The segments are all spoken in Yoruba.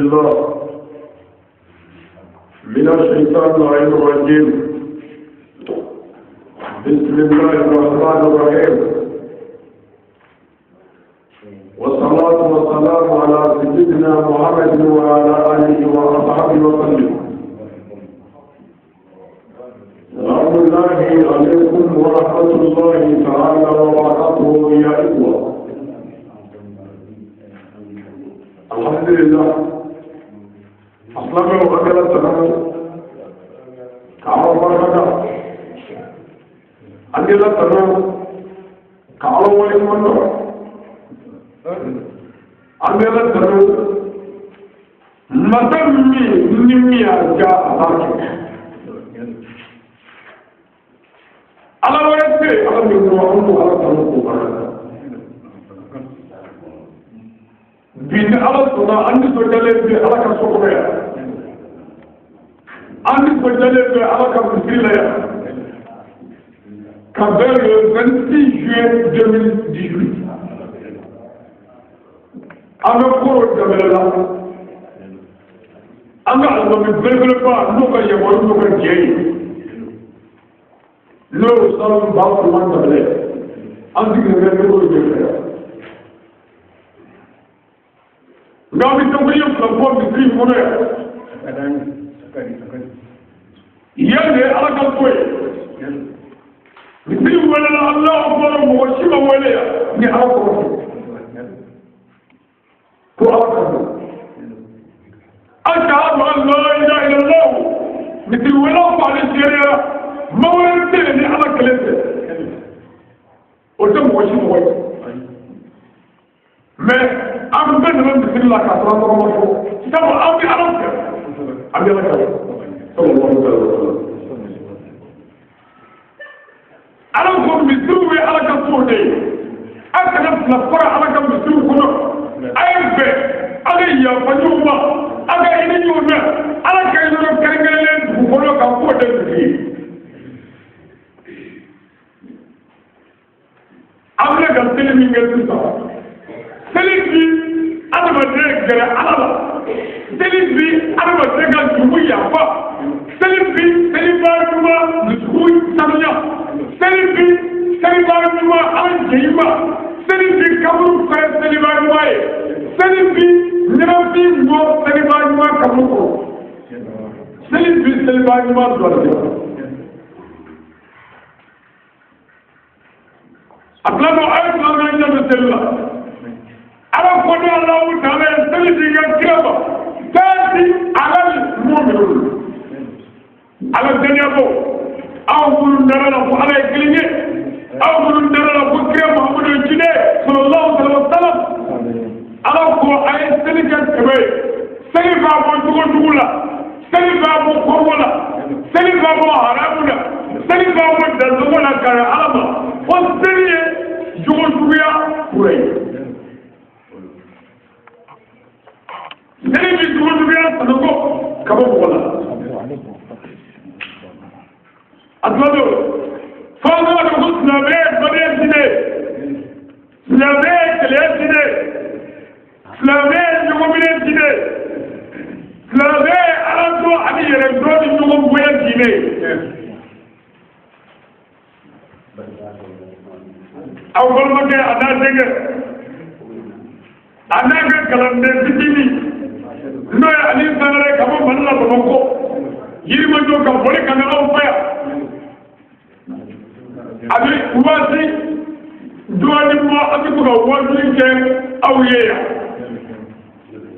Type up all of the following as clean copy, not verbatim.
بالله من الشيطان اللعين الرجيم. بسم الله الرحمن الرحيم، والصلاة والسلام على سيدنا محمد وعلى آله وأصحابه وسلم. سلام الله عليكم ورحمة الله تعالى وبركاته يا إخوة. الحمد لله أسلم وأكل السلام كعلى بركة أكل السلام كعلى ولي أكل السلام مدمي نمي أرجع أراك على ورثة على ميزانه على ثمنه بين على الصلاة عند سجلة على كسوكرة عند سجلة على كمسيلة كبر 26 juin 2018 أنا كور جميلة أنا أظن بلغة نوكا يقول نوكا جاي لو صار بعض الوقت بلغ أنت كذا يقول جميلة نعم التوقيع فلفون بسرين منيا يلي على كالكوي بسرين ولا الله أكبر مغشبة وليا نحن أكبر أشهد أن لا إله إلا الله مثل ولا بعد الشريعة ما ورثني على كلمته وتم وشيء وجه ما أمن من بسم الله كثرة الله تم أمي أرمك أمي الله صلى الله عليه وسلم أرمكم بسوء على كثرة أكلم نفر على كثرة كله أيبه أجي يفجوما أجي ينيونا أنا كيلو كريمين بقولوا كفوة تبكي أمنا قلتلي من قلتها سلسي أنا بدرك جرى على سلسي أنا بدرك الجوية فا سلسي سلبارما نسوي سامية سلسي سلبارما أنجيما سلسي كابو فاي سلبارما سلسي نرفي مو سلبارما كابو سلسي سلبارما دوالي أطلبوا أيضا من الله على قدر الله تعالى سلسي كابو تأتي على المؤمنون على الدنيا بو أول نرى على الكلمة أول نرى بكرة محمد الجنة صلى الله عليه وسلم على قوة أي سلسة كبير سلسة أبو جغل سلسة أبو قرولا سلسة أبو حرامنا سلسة أبو دزولا كارا علما والسلسة جغل كوري سلسة جغل سنقو كبير ولا أطلبوا فاضل الحسن بيت بديت سنة سلامات الأسنة سلامات يومين سنة سلامات أرادو أبي يرجون يوم وين سنة أول ما كان أنا كلام ده سيدي نو يعني سنة كم بنلا بمكو يرمى جو كبولي كنا أوفيا أبي واسي دواني ما أبي كنا واسي كه أويا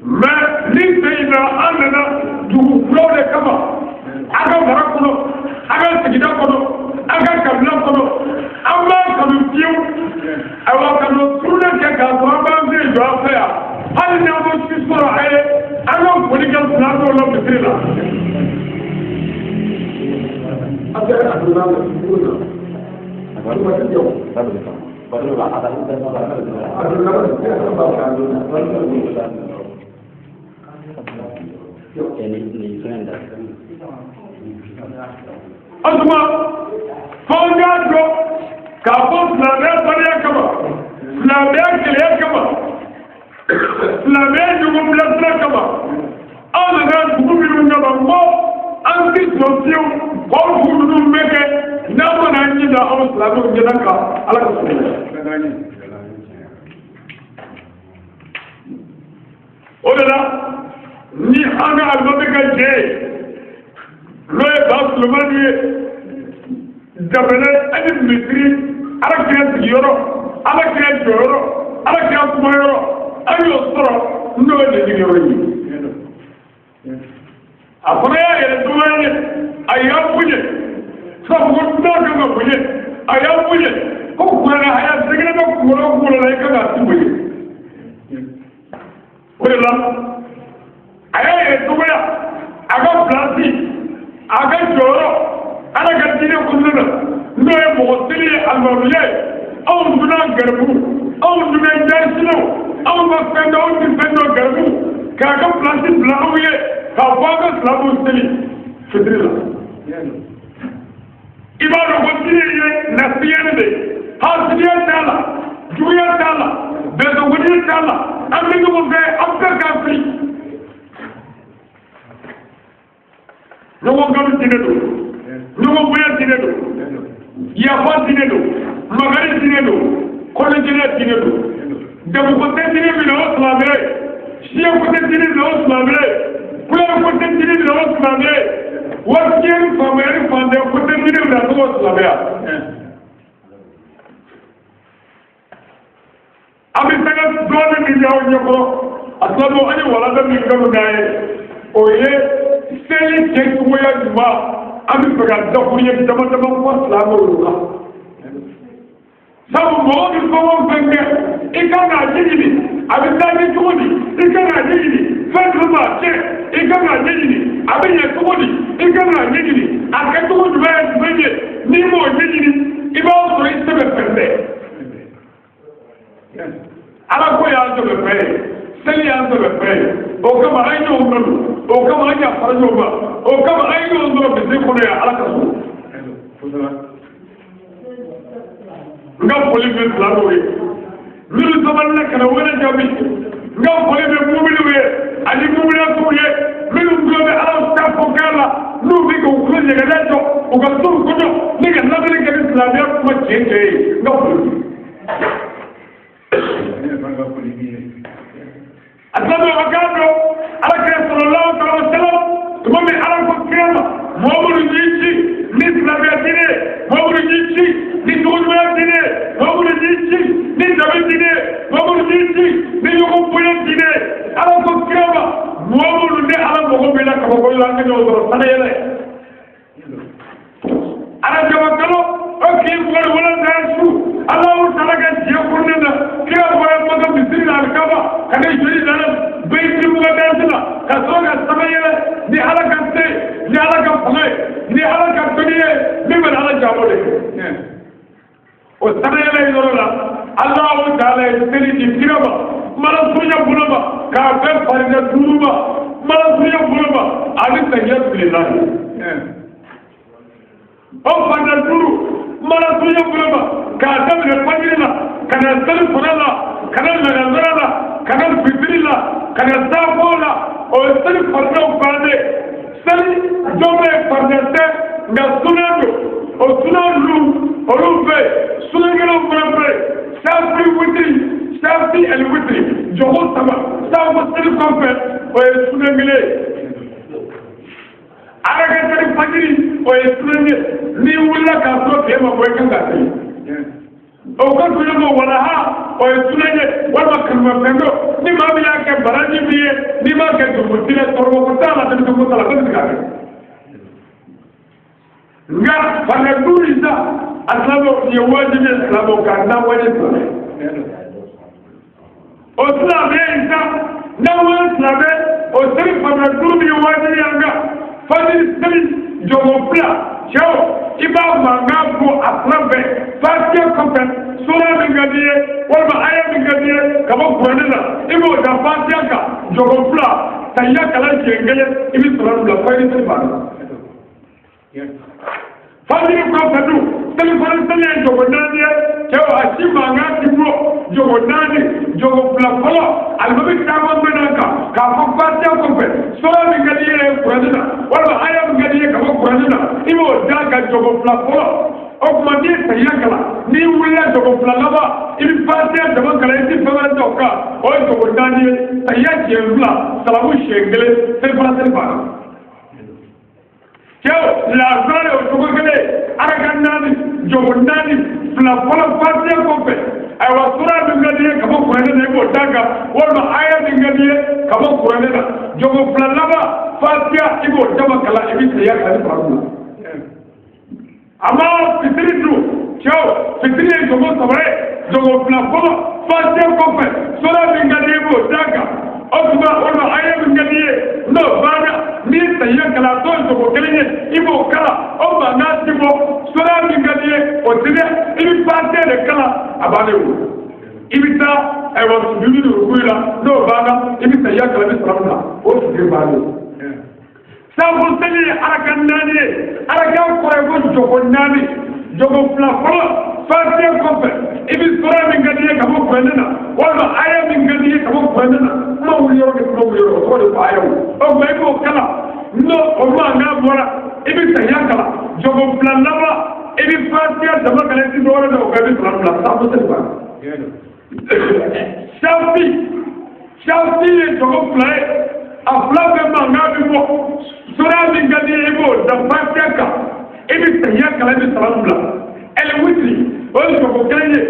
ما ليس إذا أننا دخول كما أكان بركونه أكان سجدا كونه أكان كملا كونه أما كمفيو أو كانوا سرنا كعبوا ما بيجوا أوفيا هل نعمل شيء صراحة أنا بقولي كم سنة ولا بسيطة أجل أدنى أسمع فوجاتو كابوس لابيا بنيا كما لابيا كليا كما لابيا جوم بلاسنا كما silamɛw ɲɛna kan ala ka sɔrɔ o de la ni an ka alimami ka jɛ n'o ye ba sulemani ye jamana ani misiri ala kira sigiyɔrɔ ala kira jɔyɔrɔ ala kira kumayɔrɔ an y'o sɔrɔ n'o ye sigiyɔrɔ ye a fana y'a yɛrɛ dɔgɔya ye a y'a bonya sabu ko dunan kan ka bonya a y'a bonya ko kuranɛ a y'a sɛgɛnɛ bɛ kunkolo kunkolo la i kan ka ti bonya o de la a y'a yɛrɛ dɔgɔya a ka pilasi a ka jɔyɔrɔ ala ka diinɛ kɔnɔna na n'o ye mɔgɔ seli ye alimamiya ye anw donna garibu anw donna jɛnsinaw anw ka fɛn dɔ anw ti fɛn dɔ garibu k'a ka pilasi bila anw ye k'a fɔ an ka silamɛw seli fitiri la i b'a dɔn ko diinɛ ye nasiyɛni de hasidiya t'a la juguya t'a la bɛnsɛnwodiya t'a la an bɛ ɲɔgɔn fɛ an bɛɛ k'a fili ɲɔgɔn kan diinɛ don ɲɔgɔn bonya diinɛ don yafa diinɛ don magari diinɛ don kɔnɔjɛlɛ diinɛ don jamukote diinɛ min na o silamɛ ye siyakote diinɛ min na o silamɛ ye kulɛrikote diinɛ min na o silamɛ ye waritiyɛri faamuyari fantɛnkote diinɛ min na o silamɛya an bɛ se ka dɔɔnin min y'aw ɲɛkɔrɔ a silamɛw an ye walanda min kanu n'a ye o ye seli kɛcogoya ɲuman an bɛ fɛ ka dakuru ye dama dama fɔ silamɛw la sabu mɔgɔ bɛ fɛn o fɛn kɛ i kan k'a ɲɛɲini a bɛ taa ɲɛ cogo di i kan k'a ɲɛɲini fɛn dɔ b'a kɛ i kan k'a ɲɛɲini a bɛ ɲɛ cogo di i kan k'a ɲɛɲini a kɛcogo jumɛn ye jumɛn ye n'i m'o ɲɛɲini i b'a sɔrɔ i tɛ bɛ fɛn bɛɛ ala ko y'an tɛmɛ fɛn ye seli y'an tɛmɛ fɛn ye o kama an y'o mɛn o kama an y'a fara ɲɔgɔn kan o kama an y'o sɔrɔ misi kɔnɔ yan ala ka so n ka foli bɛ silamɛw ye minnu sabalila ka na wele jaabi n ka foli bɛ muminiw ye ani muminatigiw ye minnu tulo bɛ ala ta fɔ kan la n'u bɛ k'u tulo ɲɛgɛnɛ jɔ u ka sow kɔnɔ ni ka lamɛnni kɛ ni silamɛya kuma tiɲɛ tiɲɛ ye n ka foli asabe wakando alakira sallallahu alaihi wasallam tumame ala ko kiyama momudu jichi ni silamɛya diinɛ momudu jichi ni tɔgɔɲumanya diinɛ momudu jichi ni dabi diinɛ momudu jichi ni ɲɔgɔn bonya diinɛ ala ko kiyama momudu ne ala mɔgɔ bɛ la kabako la an ka ɲɔgɔn sɔrɔ sanayɛlɛ ala jamakalo o k'i wari walanda su alahu taala ka diɲɛ kɔnɔna na kira bɔra maka misiri la alikaba ka ne joli dala beyti muqaddas la ka sɔrɔ ka sanayɛlɛ ni ala ka se ni ala ka fanga ye ni ala ka dɔnni ye min bɛ ala jaabo de kɛ o sanayɛlɛ yɔrɔ la alahu taala ye seli di kira ma mala surunya bolo ma k'a bɛɛ farida duuru ma mala surunya bolo ma ani sɛgɛn fili la o farida duuru mala surunya bolo ma k'a daminɛ fajiri la ka na seli fana la ka na lagazara la ka na fitiri la ka na saafo la o ye seli faridaw bannen seli dɔ bɛ farida tɛ nka sunan don o sunan lu olu bɛ sunankɛlaw fana bɛ safi witiri safi ɛli witiri jɔgo saba saafo seli kɔfɛ o ye sunan kelen ye ala ka seli fajiri o ye sunan ye n'i wulila k'a sɔrɔ tile ma bɔ i kan ka seli o ka tun ye ko walaha o ye sunan ye walima kalimafɛn dɔ ni maa min y'a kɛ baraji min ye n'i m'a kɛ dugutigi ye sɔrɔko t'a la denmisɛnko t'a la ko nin ka kɛ nka farida duuru in sa a silamɛw nin ye wajibi ye silamɛw kan n'a wajibi silamɛ o silamɛ in sa n'a wari silamɛ o seli farida duuru min ye wajibi y'an kan fajiri seli jɔngo fila cɛw i b'a mankan bɔ a fila bɛɛ fatiha kɔfɛ sura min ka di ye walima aya min ka di ye ka bɔ kuranɛ la i b'o da fatiha kan jɔngo fila tahiya kalan siɲɛ kelen i bɛ sɔrɔ bila fajiri seli banna fajiri kɔfɛ dun seli fana seli ye jɔngo naani ye cɛw a si mankan ti bɔ jɔngo naani jɔngo fila fɔlɔ alimami caman bɛ n'a kan k'a fɔ fatiha kɔfɛ sura min ka di ye kuranɛ la walima aya min ka di ye ka bɔ kuranɛ la i b'o da ka jɔngo fila fɔlɔ o o kuma ni sayya kala ni wulla jogo flalaba il fatiha da man kala ti fama da ka o jogo dani sayya je fla salamu shengele sai fala sai ba ke la zare o jogo kale ara ganani jogo dani fla fala fatiha ko pe ay wa sura min gadiye ka ko ko ne ko daga wala aya min gadiye ka ko ko ne jogo flalaba fatiha ibo dama kala ibi sayya kala ba ama fitiri du cɛw fitiri ye jogo sabare jogo fila fɔlɔ fasiya kɔfɛ sɔrɔ min ka di ye b'o d'a kan o tuma o la a ye min ka di ye n'o banna ni sayiya kalan t'o jogo kelen ye i b'o kala o mankan ti bɔ sɔrɔ min ka di ye o ti dɛ i bɛ fasiya de kala a bannen o i bɛ taa ayiwa sujudi de rukuyi la n'o banna i bɛ sayiya kalan i bɛ sɔrɔ min na o sujudi bannen o. Sabu seli arakan nani arakan kore ko jogo nani jogo fla fala fasiya kofe ibi sura min gadiye kabo kwenena wala aya min gadiye kabo kwenena ma wuyoro ke ko wuyoro ko de aya o be ko kala no o ma nga bora ibi sayya kala jogo fla laba ibi fasiya da makale ti dole da o be fla fla sabu seli ba shafi jogo fla afla be ma nga bi mo sura min gadi ibo da fatiha ibi sayya kala bi salam la el witri o ko kanye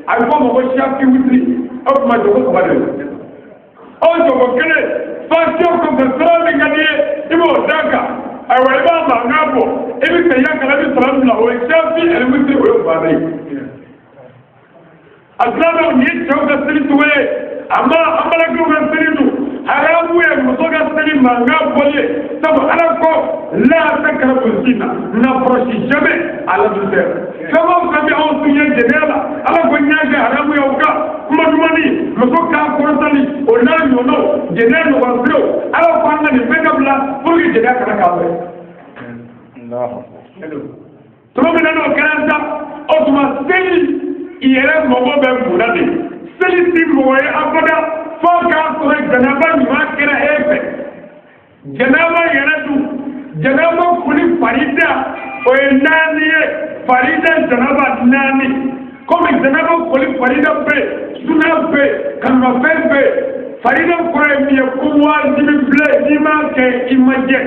ay ko mo shafi witri o ma do ko bale o ko kanye fatiha ko sura min gadi ibo daga ay wa ba ma ngabo ibi sayya kala bi salam la o shafi el witri o ba dai aslama ni chawda siritu we amma amala ko siritu haramu ya musoga sani manga bolé sabu alako la takrabu zina n'approche jamais à l'adultère comment kabi on suye jenela alako nyaga haramu ya uka madumani musoka korotali onani ono jenelo wasro alako anga ni megabla pour que jenela kana kawe Allah to me no kanza otuma seli iyere mobo be burade seli ti moye abada foka sore janaba ma kera efe janaba yaratu janaba kuli farida o nani farida janaba nani comme janaba kuli farida pe suna pe kanwa pe farida kore mi kuwa dibi ble dima ke imaje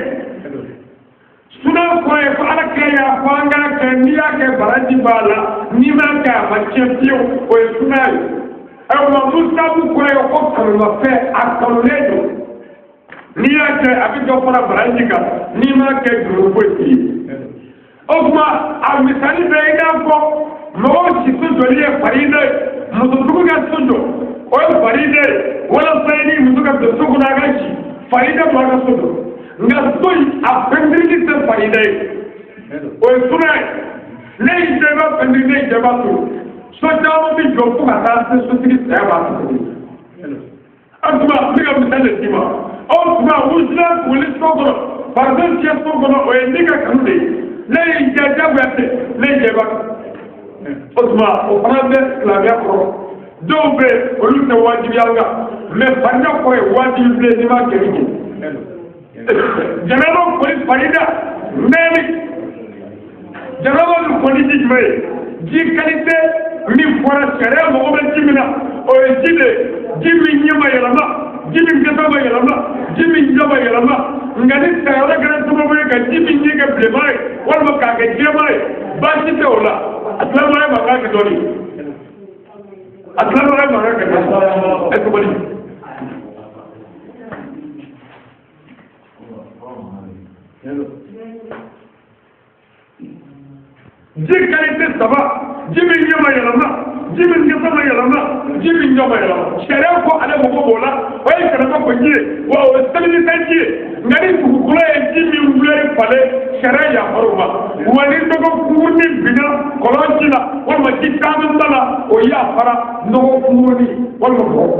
suna kore ko ala ke ya fanga ke niya ke baraji bala nima ka machepio o suna ẹwọ musabu kura yẹ kọ kọlọlọ fẹ akọlọlẹ do n'i y'a kẹ a bɛ jọ fara baraji kan n'i m'a kɛ juru foyi ti ye o tuma a misali bɛ i n'a fɔ mɔgɔw si so joli ye farida ye musotigiw ka so jɔ o ye farida ye walasa i ni muso ka don so kɔnɔ a ka si farida b'a ka so jɔ nka so in a pɛntiri tɛ farida ye o ye suna ye ne y'i jɛ i b'a pɛntiri ne y'i jɛ i b'a to. Sojawo bi jɔ fo ka taa se sotigi saya b'a sotigi a tuma n bɛ ka misali de d'i ma o tuma wusula wuli so kɔnɔ farafin fiyɛ so kɔnɔ o ye ne ka kanu de ye ne y'i jɛ jagoya tɛ ne y'i jɛ ba o tuma o fana bɛ silamɛya kɔrɔ dɔw bɛ olu tɛ wajibiya kan mɛ farida kɔrɔ ye wajibi bilen n'i ma kɛ ni kɛ janaba kɔni farida mɛni janaba ni kɔni ti jumɛn ye ji qualité min fɔra sariya mɔgɔ bɛ ji min na o ye ji de ji min ɲɛ ma yɛlɛma ji min kɛta ma yɛlɛma ji min ɲɛ ma yɛlɛma nka ni sayɔrɔ kɛra sababu ye ka ji min ɲɛ kɛ bilenma ye walima k'a kɛ jɛma ye baasi tɛ o la a tilama ye mankan kɛ dɔɔni a tilama ye mankan kɛ dɔɔni ɛ tɔgɔli ji qualité saba ji min ɲɛ ma yɛlɛma ji min kɛta ma yɛlɛma ji min ɲɛ ma yɛlɛma sariya ko ale mako b'o la o ye sariya ko ji ye wa o ye sɛbɛnni ji ye nka ni dugukolo ye ji min wulɛri falen sariya yafar'o ma wa ni nɔgɔ kunkurunin binna kɔlɔn ji la walima ji caman ta la o yafara nɔgɔ kunkurunin walima bɔgɔ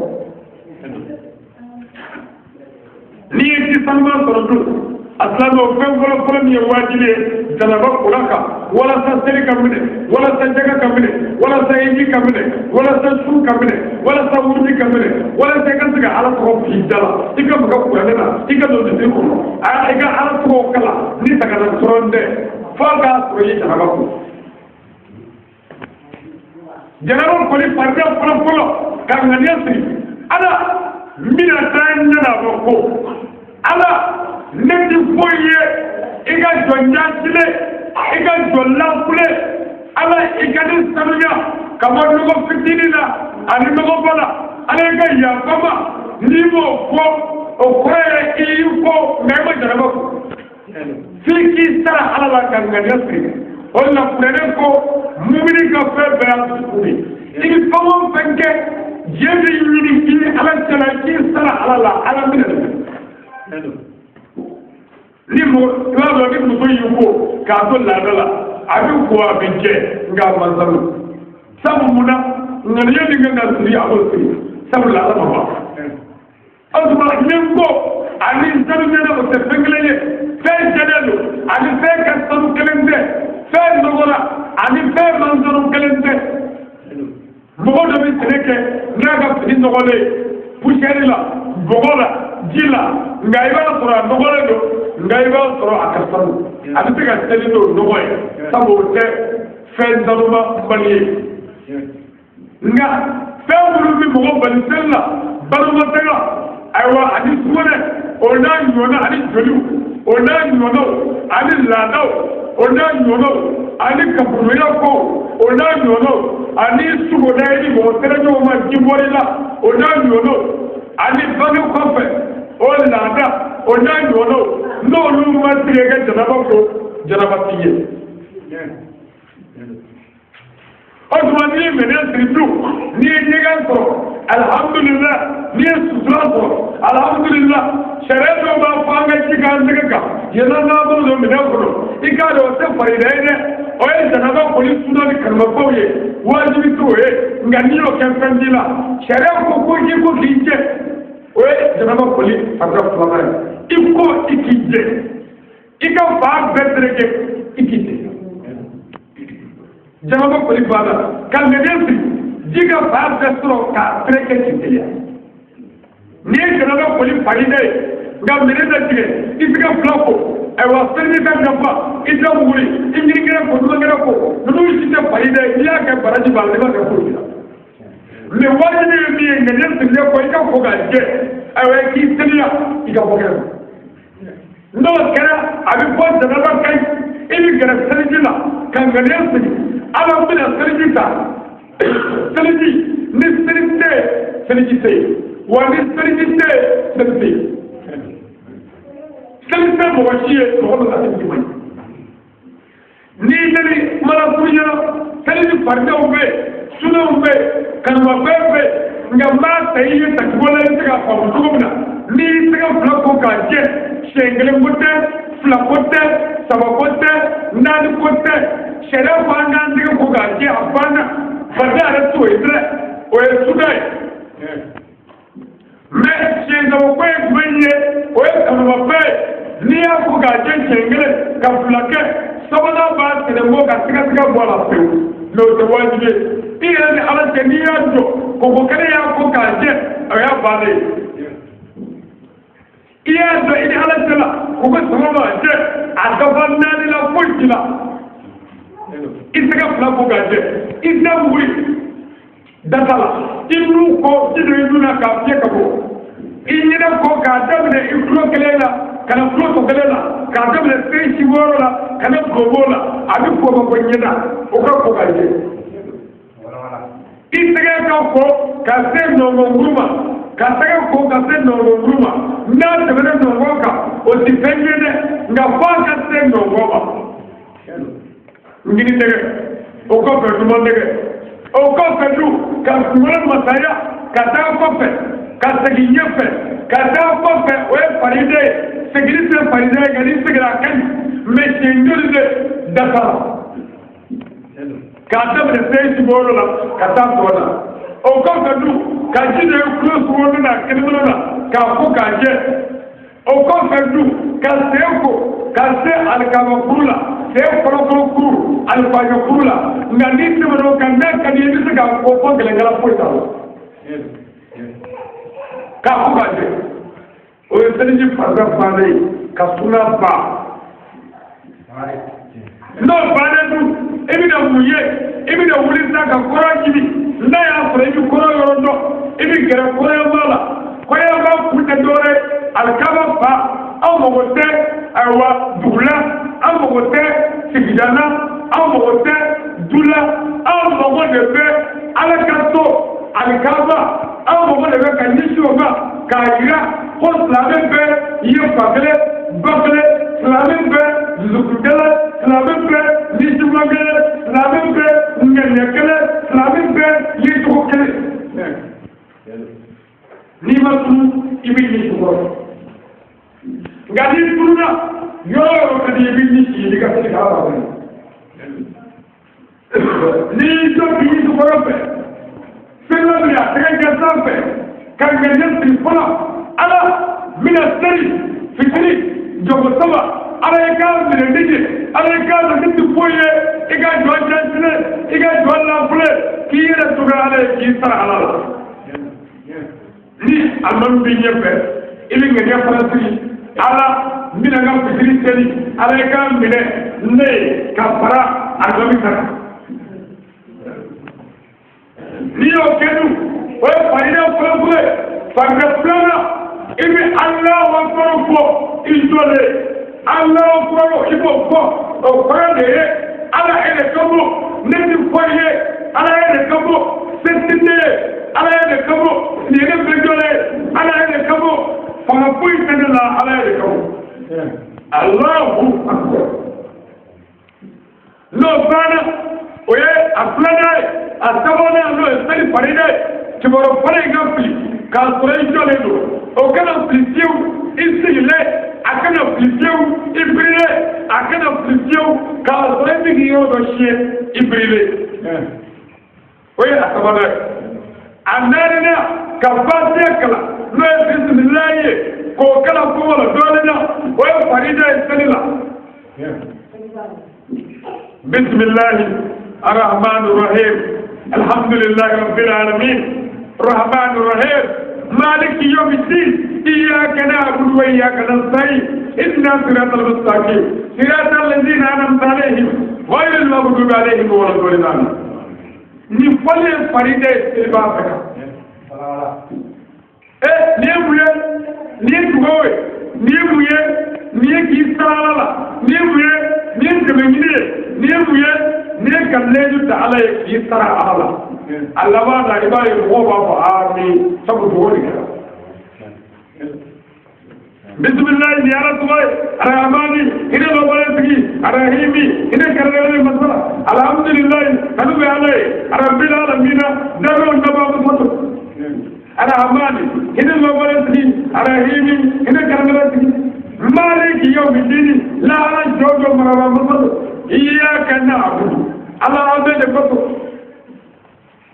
n'i ye ji sanuman sɔrɔ dun aslama fɛn fɔlɔ min ye wajibi ye janaba kura kan walasa seli ka minɛ walasa jɛgɛ ka minɛ walasa hiji ka minɛ walasa su ka minɛ walasa wurudi ka minɛ walasa i ka se ka ala tɔgɔ f'i da la i ka maga kuranɛ la i ka don disi kɔnɔ i ka ala tɔgɔ kala ni sagana sɔrɔ tɛ fo k'a sɔrɔ i ye janaba kun janaba ko ni farda folo ka ngania si ala mina tan na ko ala ne di foye iga jonja sile iga jolla kule ala iga ni sanuya kama nugo fitinina ani nugo bala ala iga ya baba ni mo ko o ko e ko ngema janaba ko fiki sara ala la ka ngania si on la prene ko mumini ka fe be il faut que jeli yini ki ala tala ki sara ala ala min limo lalo ni mu yugo ka to la dala abi ko abinje nga manzalu sabu muna ngani yeli nga siri abo siri sabu la la baba azuma nimbo ani sabu na ko te penglele fe jadelo ani fe ka sabu kelende fe nogola ani fe manzalu kelende mɔgɔ dɔ bɛ sɛnɛ kɛ n'a ka fini nɔgɔlen poussière la bɔgɔ la ji la nka i b'a sɔrɔ a nɔgɔlen don nka i b'a sɔrɔ a ka sanu a bɛ se ka seli n'o nɔgɔ ye sabu o tɛ fɛn sanuma bali ye nka fɛn minnu bɛ mɔgɔ bali seli la balimatɛga ayiwa ani sugunɛ o n'a ɲɔna ani joliw o n'a ɲɔnaw ani laadaw o n'a ɲɔnaw ani kafoɲɔgɔnya ko o n'a ɲɔnaw ani sugoda ni mɔgɔ sɛnɛjɔw ma jibɔli la o n'a ɲɔnaw ani bange kɔfɛ o laada o n'a ɲɔnaw n'olu ma tigɛ kɛ janaba ko janaba ti ye o tuma n'i ye minɛn siri du n'i ye ɲɛgɛn sɔrɔ alhamdulillah n'i ye sutura sɔrɔ alhamdulillah sariya dɔw b'a fɔ an ka ji k'an tɛgɛ kan yɛlɛ n'a bolo don minɛn kɔnɔ i k'a dɔn o tɛ farida ye dɛ o ye janaba kɔni sunna ni kalimabaw ye wajibi t'o ye nka n'i y'o kɛ fɛn t'i la sariya ko k'i ko k'i jɛ o ye janaba kɔni farida filanan ye i ko i k'i jɛ i ka fa bɛɛ tereke i k'i jɛ janaba kɔni banna ka nɛgɛ siri ji ka fa bɛɛ sɔrɔ k'a tereke k'i teliya n'i ye janaba kɔni farida ye nka minɛn bɛ tigɛ i tɛgɛ fila ko ayiwa sɛnɛ ka nafa i tɛ wuli i ɲinikɛrɛ ko numankɛrɛ ko ninnu si tɛ farida ye n'i y'a kɛ baraji b'a la i b'a kɛ foyi la mɛ wajibi ye min ye ŋaniya sirilen kɔ i ka ko k'a jɛ ayiwa i k'i teliya i ka bɔ kɛnɛ n'o kɛra a bɛ bɔ janaba kan i bɛ gɛrɛ seliji la ka ŋaniya sigi ala bɛna seliji ta seliji ni seli tɛ seliji tɛ yen wa ni seliji tɛ seli tɛ yen seli tɛ mɔgɔ si ye mɔgɔ min ka seliji man ɲi n'i seli mana furu ɲɛna seliji faridenw bɛ yen sunaw bɛ yen kanubafɛn bɛ yen nka n b'a ta i ye tacogo la i bɛ se k'a faamu cogo min na n'i y'i tɛgɛ fila ko k'a jɛ siɲɛ kelen ko tɛ fila ko tɛ saba ko tɛ naani ko tɛ sariya ko an k'an tɛgɛ ko k'a jɛ a banna farida yɛrɛ t'o ye dɛ o ye suda ye mɛ siɲɛ saba ko ye jumɛn ye o ye kanubafɛn ye n'i y'a ko k'a jɛ siɲɛ kelen ka fila kɛ sabanan b'a tɛnɛ bɔ ka sigasɛgɛ bɔ a la pewu mɛ o tɛ wajibi ye i yɛrɛ ni ala cɛ n'i y'a jɔ koko kelen y'a ko k'a jɛ o y'a bannen ye i y'a dɔn i ni ala cɛ la koko saba b'a jɛ a dafa naani la foyi ti la i tɛgɛ fila ko k'a jɛ i tɛ wuli data la i n'u kɔ i don i nun na k'a fiyɛ ka bɔ i ɲinɛ kɔ k'a daminɛ i tulo kelen la ka na tulo tɔ kelen la k'a daminɛ sen si wɔɔrɔ la ka na gobo la a bɛ fɔ o ma ko ɲɛda o ka ko k'a jɛ i tɛgɛ ka ko ka se nɔngɔnkuru ma ka tɛgɛ ko ka se nɔngɔnkuru ma n'a tɛmɛna nɔngɔn kan o ti fɛn ye dɛ nka fɔ a ka se nɔngɔn ma ngini tɛgɛ o kɔfɛ duman tɛgɛ o kɔfɛ du ka kunkolo masaya ka taa kɔfɛ ka segin ɲɛfɛ ka taa kɔfɛ o ye farida ye segin tɛ farida ye nka n'i seginna a ka ɲi mɛ siɲɛ joli de dafa la k'a daminɛ fɛn si bɔyɔrɔ la ka taa tɔ la o kɔfɛ du ka ji de kulo sugunɛ na kɛnɛmana la k'a ko k'a jɛ o kɔfɛ du ka sen ko ka se alikama kuru la sen kɔrɔkɔrɔ kuru alifajɛ kuru la nka n'i tɛmɛna o kan n'a ka di i bɛ se k'a fɔ fɔ gɛlɛnkala foyi t'a la k'a ko k'a jɛ o ye seliji farida bannen ye ka suna ban n'o bannen dun i bɛna mun ye ibi da wuli sa ka kora gibi na ya fara ibi kora yorondo ibi gere kora mala ko ya ba kuta dore alkaba fa aw mogote aywa dula aw mogote sigidana aw mogote dula aw mogote be alakato alkaba aw mogote be kanisho ma kaira ko slave be yefagale bakle slave be zukudela slave be nisumagale slave be nganyakale slave be yitukale ni ma tunu ibi ni ko ngadi tununa yo ko di ibi ni ci diga ci ka ba ni to bi ko be fela bi ya ga sampe kan ga ni fala ala min asri fitri jogo saba ala ka mi ndije ala ka ni foye iga jo jansine iga jo la fule ki yere to ga ala ki sara ala ni amam bi ñeppe ili nga ñe farasi ala mina nga fitri seni ala ka mine ne ka fara agami sara ni o kenu o farina fule farga plana ibi allah wa korofo isole allah wa korofo ibo ko o farade ala ele kabo ne ti foye ala ele kabo sentine ala ele kabo ni ne bejole ala ele kabo fama puyi tedela ala ele kabo allahu akbar no bana oye aflana asabona no esperi paride kiboro pare gafi ka sore jole do o kana plisiu isile akana plisiu ibrile akana plisiu ka sore bi yo do shie ibrile oye asabona anarina kabasiya kala no bismillah ko kala ko wala dolena o farida salila bismillah arrahman arrahim alhamdulillah rabbil alamin الرحمن الرحيم مالك يوم الدين إياك نعبد وإياك نستعين إنا صراط المستقيم صراط الذين أنعمت عليهم غير المغضوب عليهم ولا الضالين نفعل فريدة البابك نيمويه نيمويه نيمويه نيكيسالا نيمويه نيكمنيه نيمويه نيكالليجو تعالى يسرع على الله ما يبغى يقوم بفعامي سبب بسم الله يا رسول الله الرحمن إنه مبارك الرحيم إنه كريم مسلا الحمد لله نبي عليه رب العالمين دعوة نبأ مسلا الرحمن إنه مبارك الرحيم إنه كريم مالك يوم الدين لا نجوج مرة مسلا إياك نعبد على عبد الفتح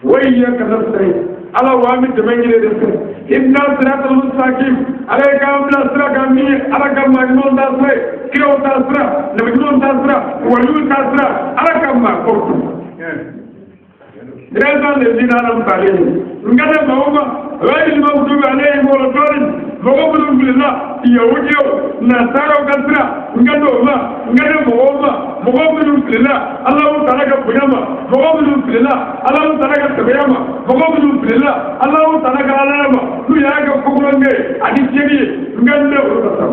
وإياك نستعين على وامد تمنجل الرسل إن صراط المستقيم عليك أمنا صراط أمني عليك مجنون تاسرة كيو تاسرة نمجنون تاسرة وليون تاسرة عليك أمنا قرطو رأينا الذين أنعمت عليهم نقدر مهما غير المغضوب عليهم ولا الضالين مغضوب بالله يهوديو نصارى وكسرى نقدر مهما مغضوب بالله الله تعالى كبيما مغضوب بالله الله تعالى كبيما مغضوب بالله الله تعالى كلامه نياك فقولنجي أديشيني نقدر وكسرى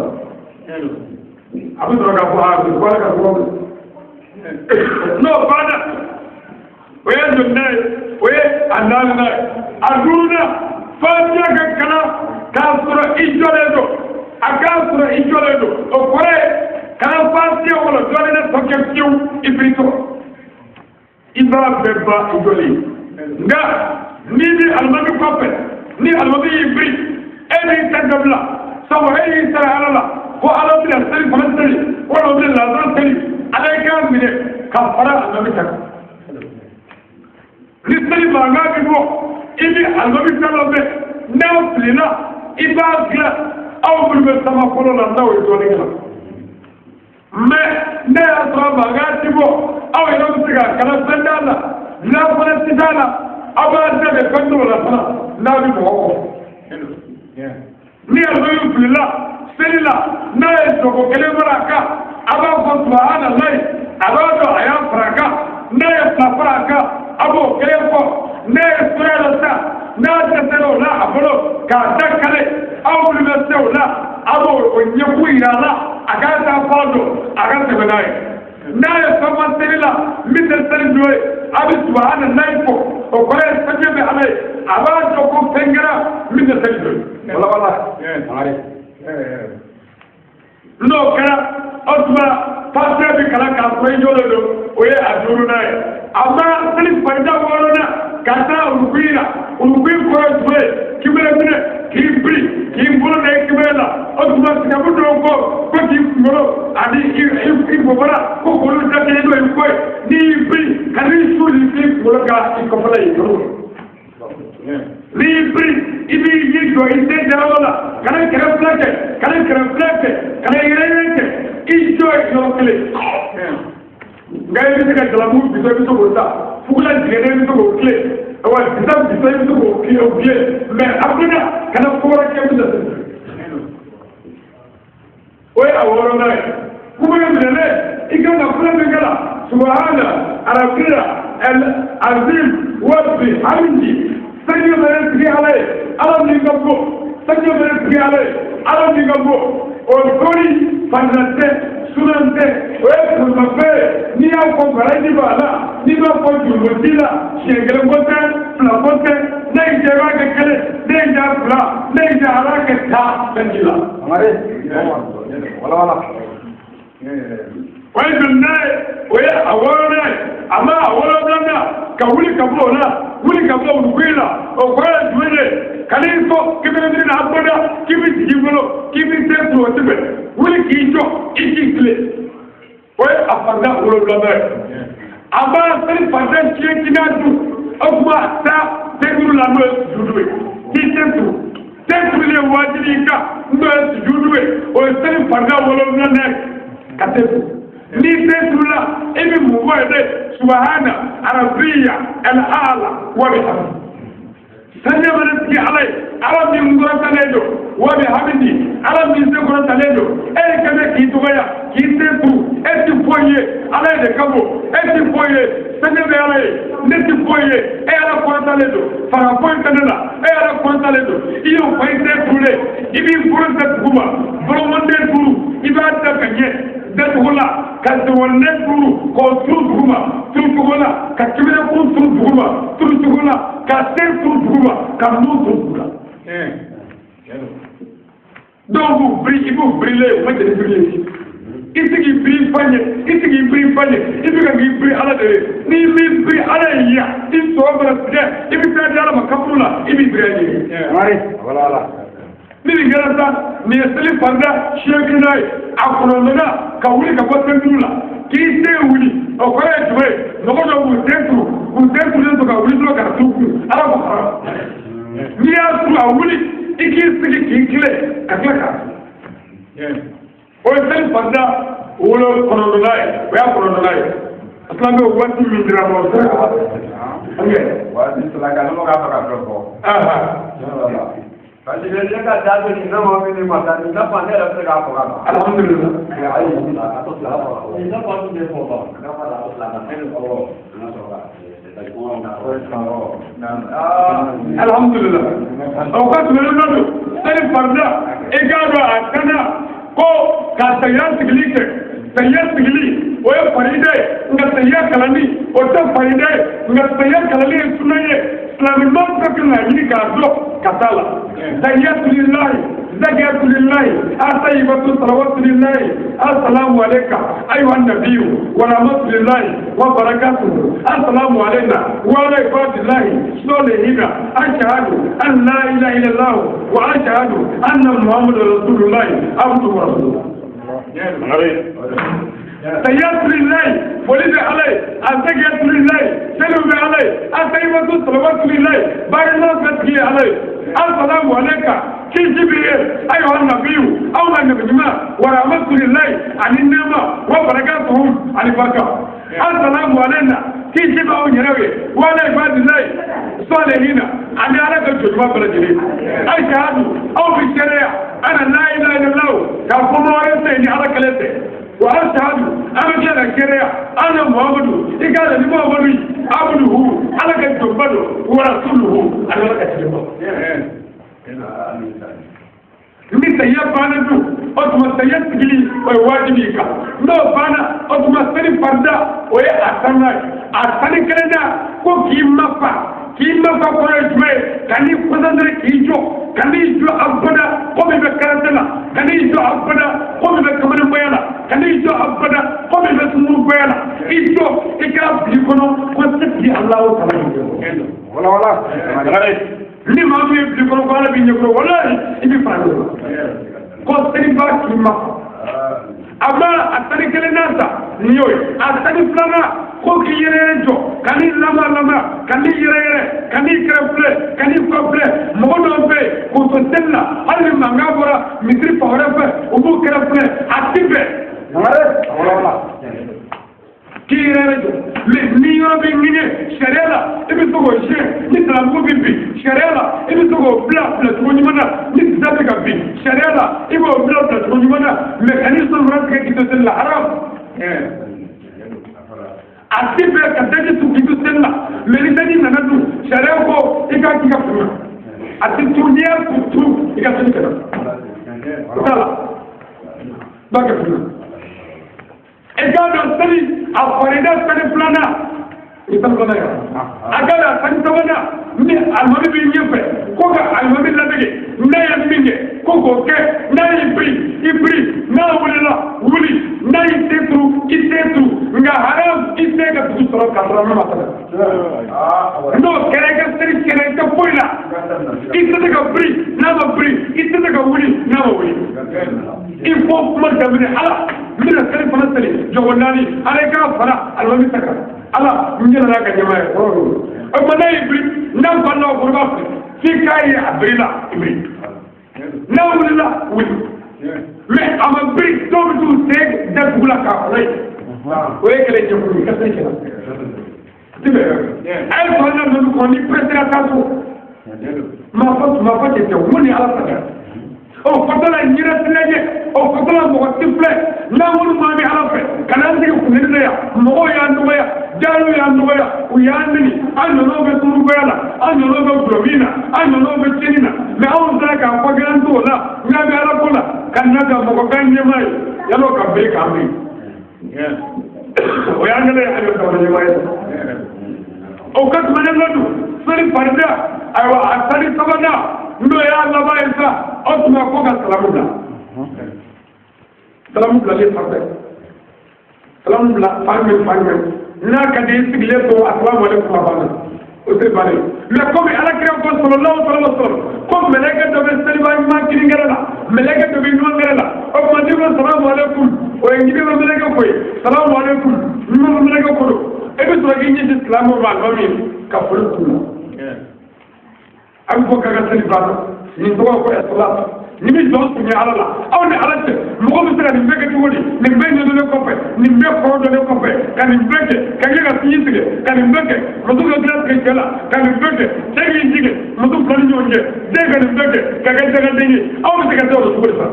أبو ترى كفار كفار كفار no father وين الناس وين الناس أدونا فاتيا كنا كاسرة إجلادو أكاسرة إجلادو أقوله كنا فاتيا ولا جالنا فكيفيو إبريتو إذا ببا إجلي نعم نيجي المامي كابل ني المامي إبري أي تجملا سوى أي سرعة هو على بلا سري فلسطيني ولا بلا لازم سري على كام من كفارة المامي تك لسه ما نقدر إذا المبي سلامه نافلنا إذا كلا أو بالمسمى كلنا ناوي تونينا ما نأسرع ما نقدر أو يوم سكر كلا سندانا لا فلسطينا أبدا بفندق ولا سنا نبي موقف نيا زوج فيلا سيلا ناس تقول كلمة راكا أبا سبحان الله أبا تو أيام راكا ne safaraka abo kayfo ne surata na tasalo la abolo ka dakale awu le sewla abo onye kuirala aga ta fodo aga tebenai na sama serila mitel serdoy abi subhanallahi ko o kore sajebe ale aba to ko pengara mitel serdoy wala ari no kara otba pasra bi kala ka ko jolo oye aduru na amma sali farda worona kata urubira urubir ko jwe kibere bine kibri kimbolo na kibela otba kabudo ko kimbolo adi ibobara ko ko ta ke do ko ni bi kali suri ki bologa ikopala ikoro libri ibi yigo inde dawala kana kraflake kana irete ijo yokle ngai bi ka kalamu biso bota fula jere biso bokle awa biso bokle okle mais après kana fora ke biso oy aworo na kuma yele igana fula ngala subhana arabira al azim wa bi hamdi sanyo mere tri ale alam ni gabo sanyo mere tri ale alam ni gabo o gori fanate sunante oye kumafe ni ya ko baraji bala ni ba ko jumotila shegele bote plapote na ijeba ke kele denja pla denja ala ke ta sanjila amare wala oye dunne oye awona ama awona blanda ka wuli kabo urugwila okwala duwele kalinso kibere na aboda kibi jibolo kibi tetu otibe wuli kijo ikikle oye afanda ulo blanda aba sari fanda chiye kinatu okuma ta teguru la no judwe tetu le wajirika ndo judwe oye sari fanda ulo blanda katetu ni tetula ibi muwede subhana arabia al-ala wa bihamdi sanya barati alai arabi ngora taledo wa bihamdi arabi ngora taledo kame ki tugaya ki tetu eti foye alai de kabo eti foye sanya be alai neti foye ala ko taledo fara foye tanela ala ko taledo iyo foye tetule ibi ngora tetuma boromonde turu ibata kanye detula kaswonne turu ko turuma turugula kakibere ko turugula ka ser turugula ka no turugula donc ibu briller wajde briller isigi brille ibi ka brille ala de ni brille ala ya iso bara de ibi ta dala makabula ibi brille wala ni ngarata ni seli fanda shekinai akonona ka wuli ka botendula ki se wuli o ko e tuwe no ko do untentu le to ka wuli do ka tuku ala ko ni asu a wuli ikisigi kinkle kaklaka o seli fanda wolo konona ya konona aslango wati mindira mo sera wati sala no ka ko Kasi dia kat jatuh ni nama ini macam ni, apa ni ada perkara apa? Alhamdulillah. Ini pun dia foto. Kenapa tak selama ini kalau Alhamdulillah. Awak sebenarnya tu, saya pernah egada akana ko kasayat segili, oye faridai, enggak saya kalani, otak faridai, enggak saya kalani sunai. Islamimam kakna ini kado katala. Tayyatulillahi, zakatulillahi, asayibatu salawatulillahi. Assalamu alayka ayuhan nabiyyu wa rahmatullahi wa barakatuh. Assalamu alayna wa ala ibadillahi salihina. Ashhadu an la ilaha illallah wa ashhadu anna Muhammadar Rasulullah abduhu wa rasuluh. Tayyatulillahi, polisi alai, asagatulillahi, salubi alai, asayibatu salawatulillahi, barina fatki alai. Assalamu alayka Jibril ayuhan nabiyyu aw nabiyuna wa rahmatullahi aninama wa barakatuhu alifaka. Assalamu alayna Jibril aw nyarawe wa ala ibadillahi salihina ani alaka juma balajiri. Ashhadu aw bi sharia ana la ilaha illallah ka kuma wa yasini alaka lete. وأشهد أن Mafia la kɛnɛya an na Muhamadu i k'a dɔn ni Muhamadu abduhu Ala ka jɔnba don wa rasuluhu Ala ka tile ni sayya bana du o tuma sayya sigili o ye wajibi kan n'o bana o tuma sani farda o ye a sanna a sani kelen na ko k'i mafa kɔrɔ ye jumɛn ye ka n'i concentré k'i jɔ ka n'i jɔ abada ko min bɛ karate la ka n'i jɔ abada ko min bɛ kamalengoya la ka n'i jɔ abada ko min bɛ sumugoya la i jɔ i kɛra bili kɔnɔ ko se ti Alahu taala ye wala ni maa min ye bili kɔnɔ ko Ala b'i ɲɛkɔrɔ walahi i bɛ fara ɲɔgɔn kan ko seliba k'i mafa a ma a sani kelen na sa ni y'o ye a sani filanan ko k'i yɛrɛ jɔ ka n'i lama ka n'i yɛrɛ ka n'i kɛrɛfilɛ ka n'i kɔfilɛ mɔgɔ dɔw bɛ yen k'u to seli la hali ni mankan bɔra misiri fan wɛrɛ fɛ u b'u kɛrɛfilɛ a ti bɛn k'i yɛrɛ jɔ ni yɔrɔ bɛ ŋɛɲɛ sariya la i bɛ se k'o siyɛn ni salamugu bɛ bin sariya la i bɛ se k'o bila cogo ɲuman na ni sisa bɛ ka bin sariya la i b'o bila cogo ɲuman na mɛ ka n'i sɔn fana tigɛ k'i to seli la haram a ti bɛn ka daji tu k'i to seli la mɛ ni daji nana dun sariya ko i k'a k'i ka furu la a ti tu n'i y'a turu i ka seli kɛnɛ o t'a la ba kɛ furu e k'a dɔn seli a farida seli filanan i t'a dɔn yan a k'a dɔn seli sabanan ni alimami b'i ɲɛfɛ ko ka alimami ladege n'a ye min kɛ ko k'o kɛ n'a y'i biri i biri n'a wulila wuli n'a y'i se turu i se turu nka haram i se ka dugu sɔrɔ k'a sɔrɔ ma tɛmɛ n'o kɛra i ka seli kɛra i tɛ foyi la i tɛ se ka biri n'a ma biri i tɛ se ka wuli n'a ma wuli il faut kuma daminɛ Ala n bɛna seli fana seli jɔgo naani Ala i k'a fara alimami ta kan Ala n jɛna n'a ka ɲɛmaa ye o tuma n'a y'i biri n'a banna o foroba fɛ f'i k'a ye a biri la i biri n'a wulila wuli mɛ a ma biri dɔw bɛ t'u sen da dugu la k'a fara ye o ye kɛlɛ jɛkulu ye i ka seli kɛla a ye sɔrɔ n'a nana kɔnɔ ni presse ka taa so maa fɔ cɛ cɛ mun ni Ala saga o fɔtɔla ɲinɛ lajɛ o fɔtɔla mɔgɔ ti filɛ n'an minnu maa bɛ Ala fɛ ka n'an sigi funteni na yan mɔgɔw y'an dɔgɔya jaabiw y'an dɔgɔya u y'an neni an ɲɔnɔw bɛ surugoya la an ɲɔnɔw bɛ gulɔmin na an ɲɔnɔw bɛ tiɲɛni na mɛ anw sera k'a fɔ k'an t'o la n'an bɛ Ala ko la ka na ka mɔgɔ k'an ɲɛmaa ye yan'o ka bere k'an bɛ o y'an kɛlɛ ale ka ɲɛmaa ye o ka tɛmɛ ne dun seli farida ayiwa a seli sabanan n'o y'a laban ye sa o tuma ko ka salamu bila salamu bilalen sanfɛ salamu bila fan jumɛn n'a ka di i sigilen to asalamu aleykum a banna o tɛ bannen mɛ komi alakira ko sallallahu alaihi wa sallam ko mɛlɛkɛ dɔ bɛ seliba ɲuman kirinkɛrɛ la mɛlɛkɛ dɔ bɛ ɲuman kɛrɛ la o tuma n'i ko salamu aleykum o ye ɲininka mɛlɛkɛ ko ye salamu aleykum ɲuman mɛlɛkɛ ko don e bɛ sɔrɔ k'i ɲɛsin silamɛw ma alimami ye ka foli k'u la a bɛ fɔ k'a ka seli banna nin tɔgɔ ko ɛsala ni bɛ jɔn sunya Ala la aw ni Ala cɛ mɔgɔ bɛ se ka nin bɛɛ kɛ cogo di nin bɛɛ ɲɛdɔnlen kɔfɛ nin bɛɛ kɔrɔ dɔnlen kɔfɛ ka nin bɛɛ kɛ ka kɛ ka fiɲɛ tigɛ ka nin bɛɛ kɛ muso ka dilan tigɛ cɛ la ka nin bɛɛ kɛ cɛ k'i jigin muso fila ni ɲɔgɔn cɛ den ka nin bɛɛ kɛ ka kɛ jɛgɛden ye aw bɛ se ka taa o cogo de sa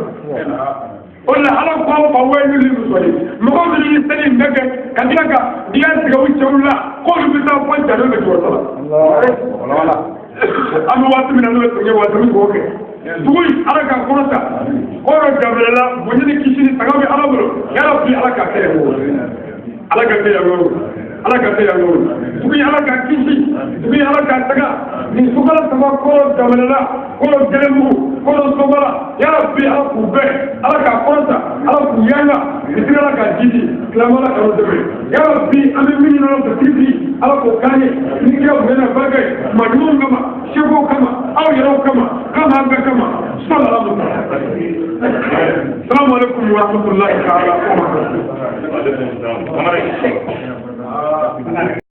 o la Ala ko aw fa wɛrɛ ni muso ye mɔgɔ minnu ye seli in bɛɛ kɛ ka tila ka diɲɛ tigɛ u cɛw la k'olu bɛ taa fɔ jalo bɛ cogo la an bɛ waati min na n'o ye sɛgɛn waati min k'o kɛ dugu in Ala ka kɔrɔta kɔrɔ gabɛrɛla bonya ni kisi ni saga bɛ Ala bolo yala bi Ala ka kɛ yan Ala ka kɛ yan Ala ka kɛ yan dugu in Ala ka kisi dugu in Ala ka saga nin sukala saba kɔrɔ gabɛrɛla kɔrɔ gɛlɛnbugu kɔrɔ sobala yala bi Ala k'u bɛɛ Ala ka kɔrɔta Ala k'u yanga misiri Ala ka jiji silamɛ Ala ka o dɛmɛ yala bi an bɛ min ɲini Ala fɛ bi Ala k'o k'an ye ni kira kun bɛ na barika ye maa ɲumanw kama sɛbɛw kama aw yɛrɛw kama kama an bɛɛ kama salamu alaikum wa rahmatullahi ta'ala wa barakatuh